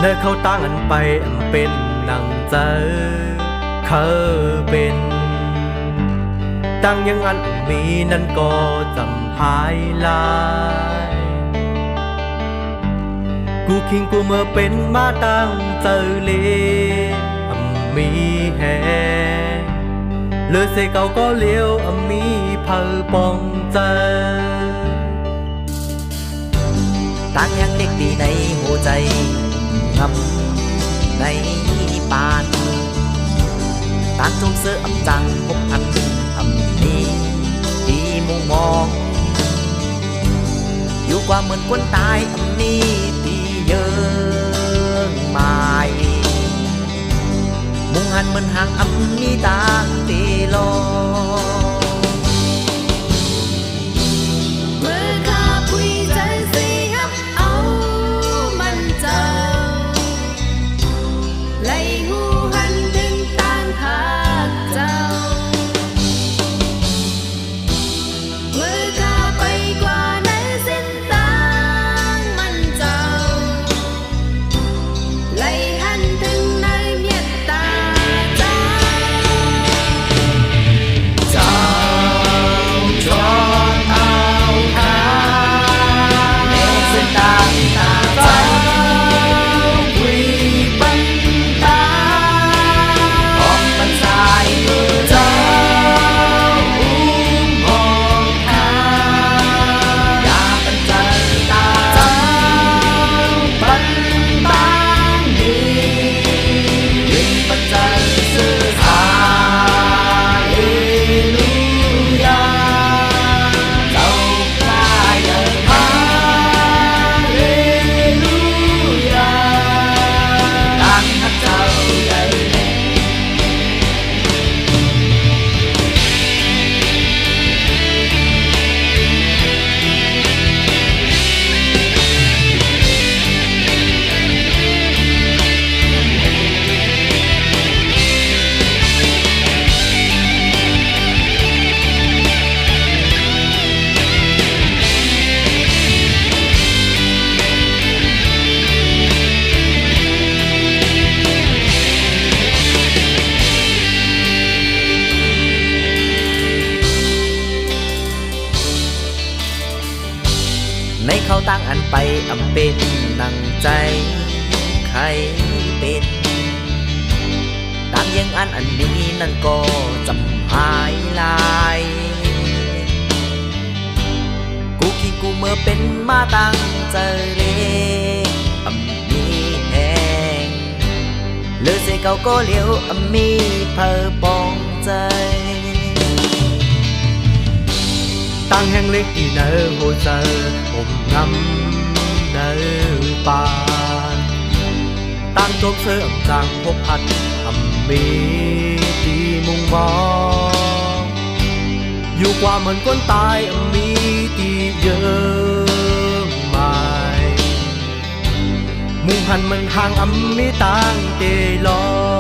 nơi khâu tăng anh bay anhเป็นดังใจเคยเป็นตั้งยังอันมีนั่นก็จำหายลายกูคิงกูเมื่อเป็นมาตั้งเจอเลยมีแหงเลือดเสเก่าก็เลี้ยวมีเพอปองใจตั้งยังเด็กดีในหัวใจงำในปานตั้งจงเสื้อจังพบอันนี้ดีมุมมองอยู่กว่าเหมือนคนตายนี้ที่เยอะมามุงหันเหมือนห่างนี้ต่างตีโลในเขาตั้งอันไปเป็นดังใจใครเป็นตามยังอันนี้นั่นก็จำหายลายกูคิดกูเมื่อเป็นมาตั้งใจเร่มีแหงเลือดเสียเก่าก็เลี้ยวมีเพอปองใจตั้งแห่งเล็กที่เนอโหเจอผมงำเนอปานตั้งจงเสื่อมจังพบพัดมีที่มุงมองอยู่กว่าเหมือนคนตายมีที่เยอะไม่มุงหันมันห่างมีต่างเตลอ